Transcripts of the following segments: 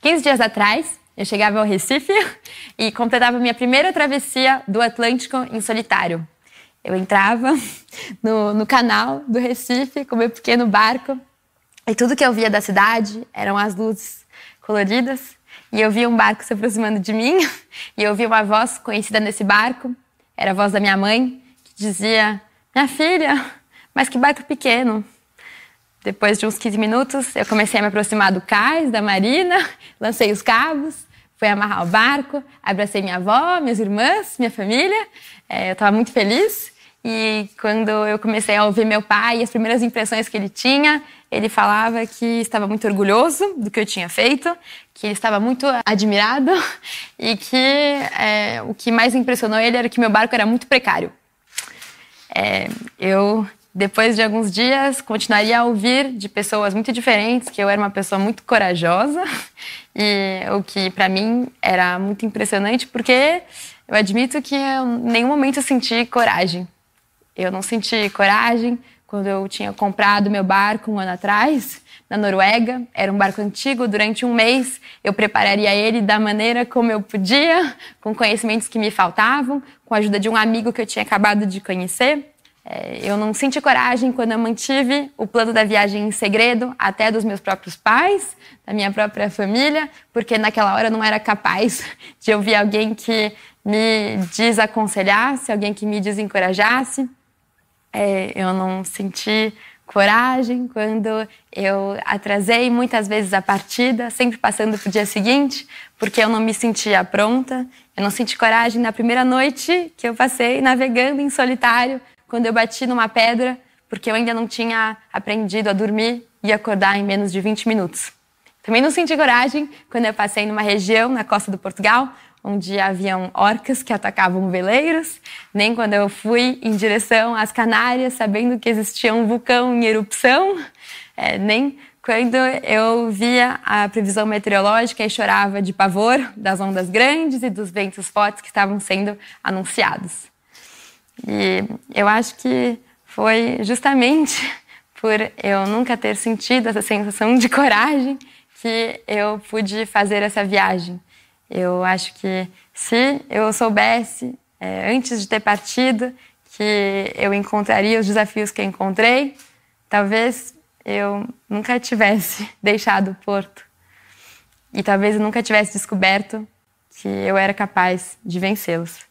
15 dias atrás, eu chegava ao Recife e completava minha primeira travessia do Atlântico em solitário. Eu entrava no canal do Recife com meu pequeno barco e tudo que eu via da cidade eram as luzes coloridas e eu via um barco se aproximando de mim e eu via uma voz conhecida nesse barco, era a voz da minha mãe, que dizia: minha filha, mas que barco pequeno. Depois de uns 15 minutos, eu comecei a me aproximar do cais, da marina, lancei os cabos, fui amarrar o barco, abracei minha avó, minhas irmãs, minha família. Eu estava muito feliz. E quando eu comecei a ouvir meu pai, as primeiras impressões que ele tinha, ele falava que estava muito orgulhoso do que eu tinha feito, que ele estava muito admirado e que o que mais impressionou ele era que meu barco era muito precário. Eu, depois de alguns dias, continuaria a ouvir de pessoas muito diferentes que eu era uma pessoa muito corajosa e o que para mim era muito impressionante porque eu admito que eu em nenhum momento senti coragem. Eu não senti coragem quando eu tinha comprado meu barco 1 ano atrás, na Noruega. Era um barco antigo, durante um mês eu prepararia ele da maneira como eu podia, com conhecimentos que me faltavam, com a ajuda de um amigo que eu tinha acabado de conhecer. Eu não senti coragem quando eu mantive o plano da viagem em segredo, até dos meus próprios pais, da minha própria família, porque naquela hora eu não era capaz de ouvir alguém que me desaconselhasse, alguém que me desencorajasse. Eu não senti coragem quando eu atrasei muitas vezes a partida, sempre passando para o dia seguinte, porque eu não me sentia pronta. Eu não senti coragem na primeira noite que eu passei navegando em solitário, quando eu bati numa pedra, porque eu ainda não tinha aprendido a dormir e acordar em menos de 20 minutos. Também não senti coragem quando eu passei numa região na costa do Portugal, onde haviam orcas que atacavam veleiros, nem quando eu fui em direção às Canárias, sabendo que existia um vulcão em erupção, nem quando eu via a previsão meteorológica e chorava de pavor das ondas grandes e dos ventos fortes que estavam sendo anunciados. E eu acho que foi justamente por eu nunca ter sentido essa sensação de coragem que eu pude fazer essa viagem. Eu acho que se eu soubesse, antes de ter partido, que eu encontraria os desafios que eu encontrei, talvez eu nunca tivesse deixado o porto. E talvez eu nunca tivesse descoberto que eu era capaz de vencê-los.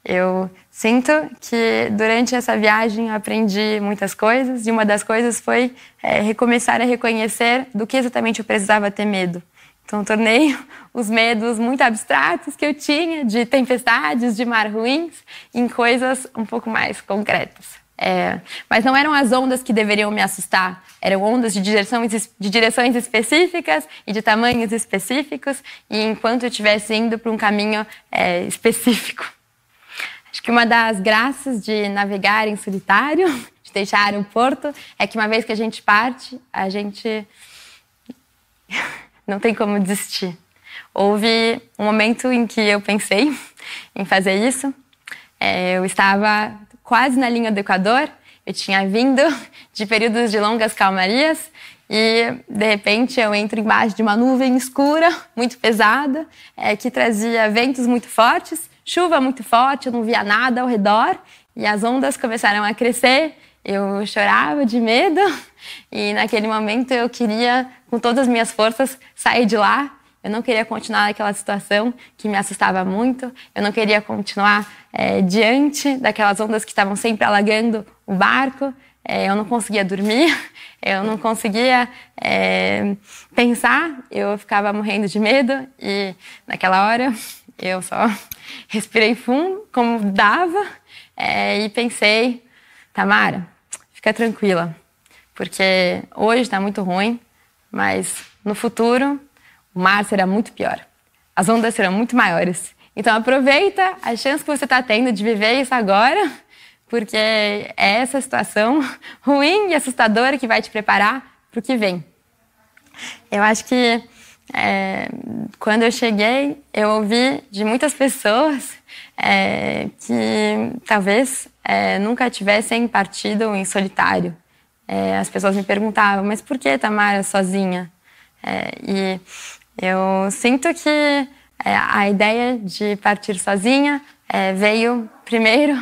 Eu sinto que durante essa viagem eu aprendi muitas coisas e uma das coisas foi recomeçar a reconhecer do que exatamente eu precisava ter medo. Então, tornei os medos muito abstratos que eu tinha, de tempestades, de mar ruins, em coisas um pouco mais concretas. Mas não eram as ondas que deveriam me assustar, eram ondas de direções específicas e de tamanhos específicos, e enquanto eu estivesse indo para um caminho específico. Acho que uma das graças de navegar em solitário, de deixar o porto, é que uma vez que a gente parte, a gente não tem como desistir. Houve um momento em que eu pensei em fazer isso. Eu estava quase na linha do Equador, eu tinha vindo de períodos de longas calmarias e, de repente, eu entro embaixo de uma nuvem escura, muito pesada, que trazia ventos muito fortes, chuva muito forte, eu não via nada ao redor e as ondas começaram a crescer. Eu chorava de medo e naquele momento eu queria, com todas as minhas forças, sair de lá. Eu não queria continuar naquela situação que me assustava muito. Eu não queria continuar diante daquelas ondas que estavam sempre alagando o barco. Eu não conseguia dormir, eu não conseguia pensar. Eu ficava morrendo de medo e naquela hora eu só respirei fundo, como dava, e pensei: Tamara, fica tranquila, porque hoje está muito ruim, mas no futuro o mar será muito pior. As ondas serão muito maiores. Então aproveita a chance que você está tendo de viver isso agora, porque é essa situação ruim e assustadora que vai te preparar para o que vem. Eu acho que quando eu cheguei, eu ouvi de muitas pessoas que talvez nunca tivessem partido em solitário. As pessoas me perguntavam: mas por que, Tamara, sozinha? E Eu sinto que a ideia de partir sozinha veio primeiro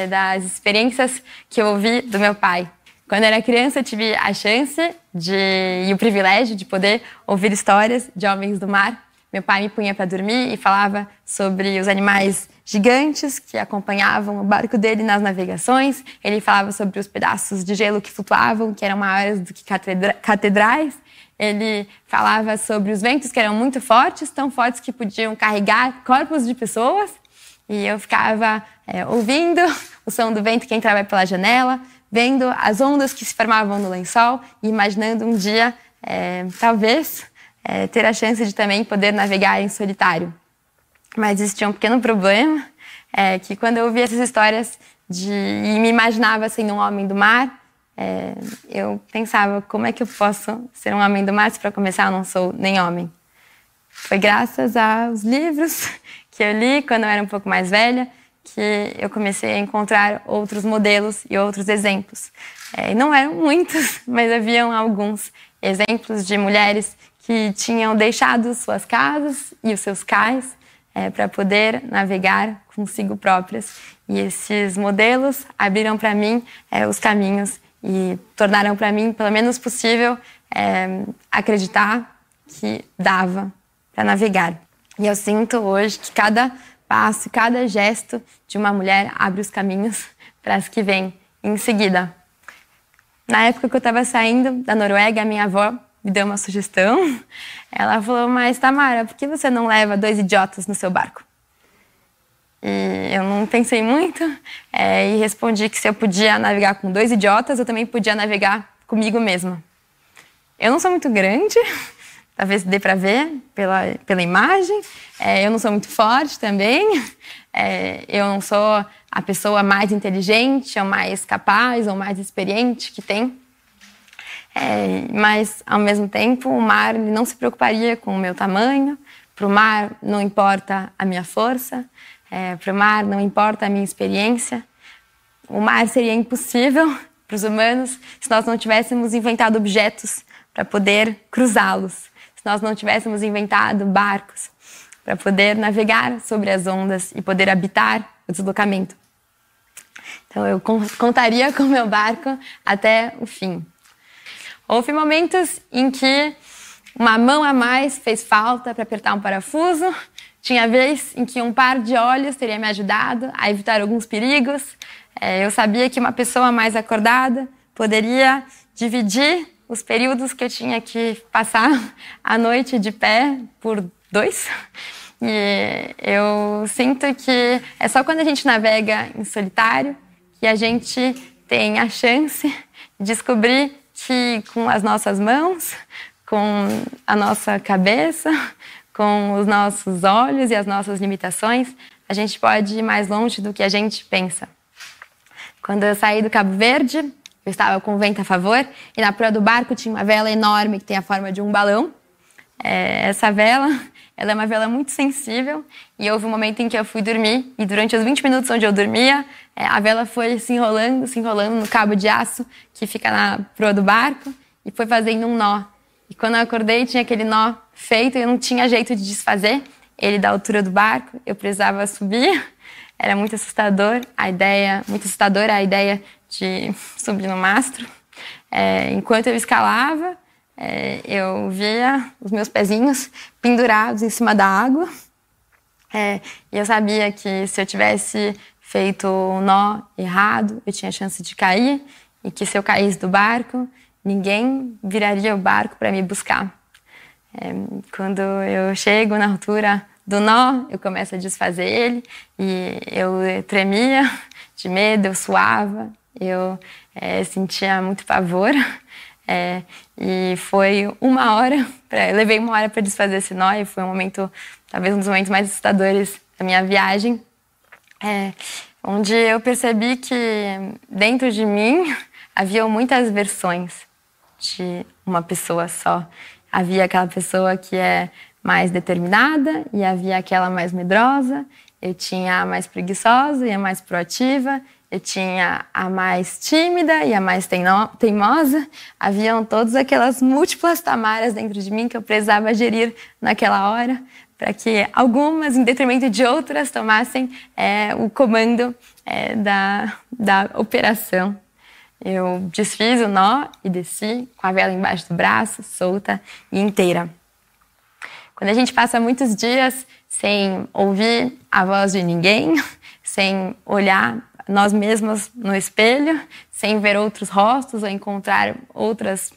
das experiências que eu ouvi do meu pai. Quando eu era criança, eu tive a chance e o privilégio de poder ouvir histórias de homens do mar. Meu pai me punha para dormir e falava sobre os animais gigantes que acompanhavam o barco dele nas navegações. Ele falava sobre os pedaços de gelo que flutuavam, que eram maiores do que catedrais. Ele falava sobre os ventos que eram muito fortes, tão fortes que podiam carregar corpos de pessoas. E eu ficava ouvindo o som do vento que entrava pela janela, vendo as ondas que se formavam no lençol e imaginando um dia, talvez, ter a chance de também poder navegar em solitário. Mas existia um pequeno problema, que quando eu ouvia essas histórias e me imaginava sendo um homem do mar, eu pensava, como é que eu posso ser um homem do mar se para começar eu não sou nem homem? Foi graças aos livros que eu li quando eu era um pouco mais velha que eu comecei a encontrar outros modelos e outros exemplos. E não eram muitos, mas haviam alguns exemplos de mulheres que tinham deixado suas casas e os seus cais para poder navegar consigo próprias. E esses modelos abriram para mim os caminhos e tornaram para mim, pelo menos possível, acreditar que dava para navegar. E eu sinto hoje que cada passo, cada gesto de uma mulher abre os caminhos para as que vêm em seguida. Na época que eu estava saindo da Noruega, a minha avó me deu uma sugestão. Ela falou, mas Tamara, por que você não leva 2 idiotas no seu barco? E eu não pensei muito e respondi que se eu podia navegar com 2 idiotas, eu também podia navegar comigo mesma. Eu não sou muito grande, talvez dê para ver pela imagem. Eu não sou muito forte também. Eu não sou a pessoa mais inteligente, ou mais capaz, ou mais experiente que tem. Mas, ao mesmo tempo, o mar ele não se preocuparia com o meu tamanho. Para o mar não importa a minha força. Para o mar não importa a minha experiência. O mar seria impossível para os humanos se nós não tivéssemos inventado objetos para poder cruzá-los. Se nós não tivéssemos inventado barcos para poder navegar sobre as ondas e poder habitar o deslocamento. Então, eu contaria com o meu barco até o fim. Houve momentos em que uma mão a mais fez falta para apertar um parafuso. Tinha vez em que um par de olhos teria me ajudado a evitar alguns perigos. Eu sabia que uma pessoa mais acordada poderia dividir os períodos que eu tinha que passar a noite de pé por 2. E eu sinto que é só quando a gente navega em solitário que a gente tem a chance de descobrir que com as nossas mãos, com a nossa cabeça, com os nossos olhos e as nossas limitações, a gente pode ir mais longe do que a gente pensa. Quando eu saí do Cabo Verde, eu estava com o vento a favor e na proa do barco tinha uma vela enorme que tem a forma de um balão. Essa vela, ela é uma vela muito sensível e houve um momento em que eu fui dormir e durante os 20 minutos onde eu dormia, a vela foi se enrolando no cabo de aço que fica na proa do barco e foi fazendo um nó. E quando eu acordei, tinha aquele nó feito e eu não tinha jeito de desfazer ele da altura do barco. Eu precisava subir, era muito assustadora a ideia de subir no mastro. Enquanto eu escalava, eu via os meus pezinhos pendurados em cima da água. E eu sabia que se eu tivesse feito um nó errado, eu tinha chance de cair. E que se eu caísse do barco, ninguém viraria o barco para me buscar. Quando eu chego na altura do nó, eu começo a desfazer ele. E eu tremia de medo, eu suava, eu sentia muito pavor. E foi uma hora, eu levei 1 hora para desfazer esse nó e foi um momento, talvez um dos momentos mais assustadores da minha viagem, onde eu percebi que dentro de mim havia muitas versões de uma pessoa só. Havia aquela pessoa que é mais determinada e havia aquela mais medrosa. Eu tinha a mais preguiçosa e a mais proativa eu tinha a mais tímida e a mais teimosa. Haviam todas aquelas múltiplas Tamaras dentro de mim que eu precisava gerir naquela hora, para que algumas, em detrimento de outras, tomassem o comando da operação. Eu desfiz o nó e desci com a vela embaixo do braço, solta e inteira. Quando a gente passa muitos dias sem ouvir a voz de ninguém, sem olhar nós mesmos no espelho, sem ver outros rostos ou encontrar outras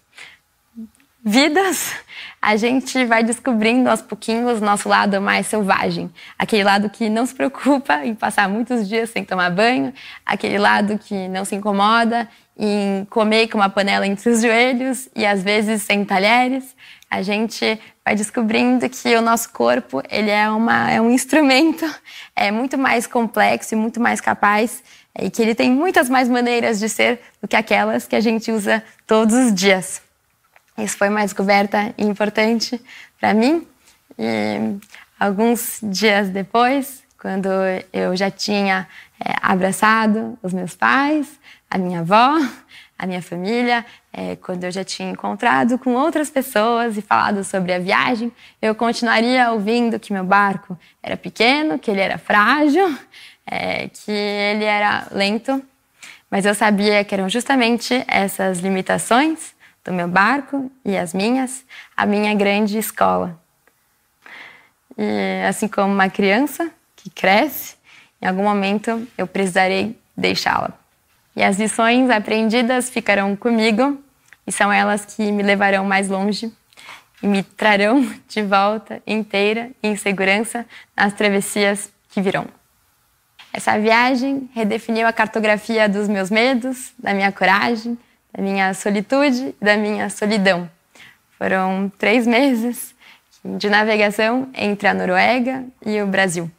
vidas, a gente vai descobrindo aos pouquinhos o nosso lado mais selvagem. Aquele lado que não se preocupa em passar muitos dias sem tomar banho, aquele lado que não se incomoda em comer com uma panela entre os joelhos e às vezes sem talheres. A gente vai descobrindo que o nosso corpo ele é um instrumento muito mais complexo e muito mais capaz e que ele tem muitas mais maneiras de ser do que aquelas que a gente usa todos os dias. Isso foi uma descoberta importante para mim. E alguns dias depois, quando eu já tinha abraçado os meus pais, a minha avó, a minha família, quando eu já tinha encontrado com outras pessoas e falado sobre a viagem, eu continuaria ouvindo que meu barco era pequeno, que ele era frágil, que ele era lento, mas eu sabia que eram justamente essas limitações do meu barco e as minhas, a minha grande escola. E assim como uma criança que cresce, em algum momento eu precisarei deixá-la. E as lições aprendidas ficarão comigo e são elas que me levarão mais longe e me trarão de volta inteira e em segurança nas travessias que virão. Essa viagem redefiniu a cartografia dos meus medos, da minha coragem, da minha solitude e da minha solidão. Foram 3 meses de navegação entre a Noruega e o Brasil,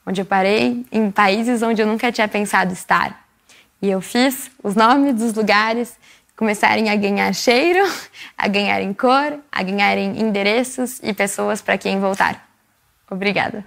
onde eu parei em países onde eu nunca tinha pensado estar. E eu fiz os nomes dos lugares começarem a ganhar cheiro, a ganharem cor, a ganharem endereços e pessoas para quem voltar. Obrigada.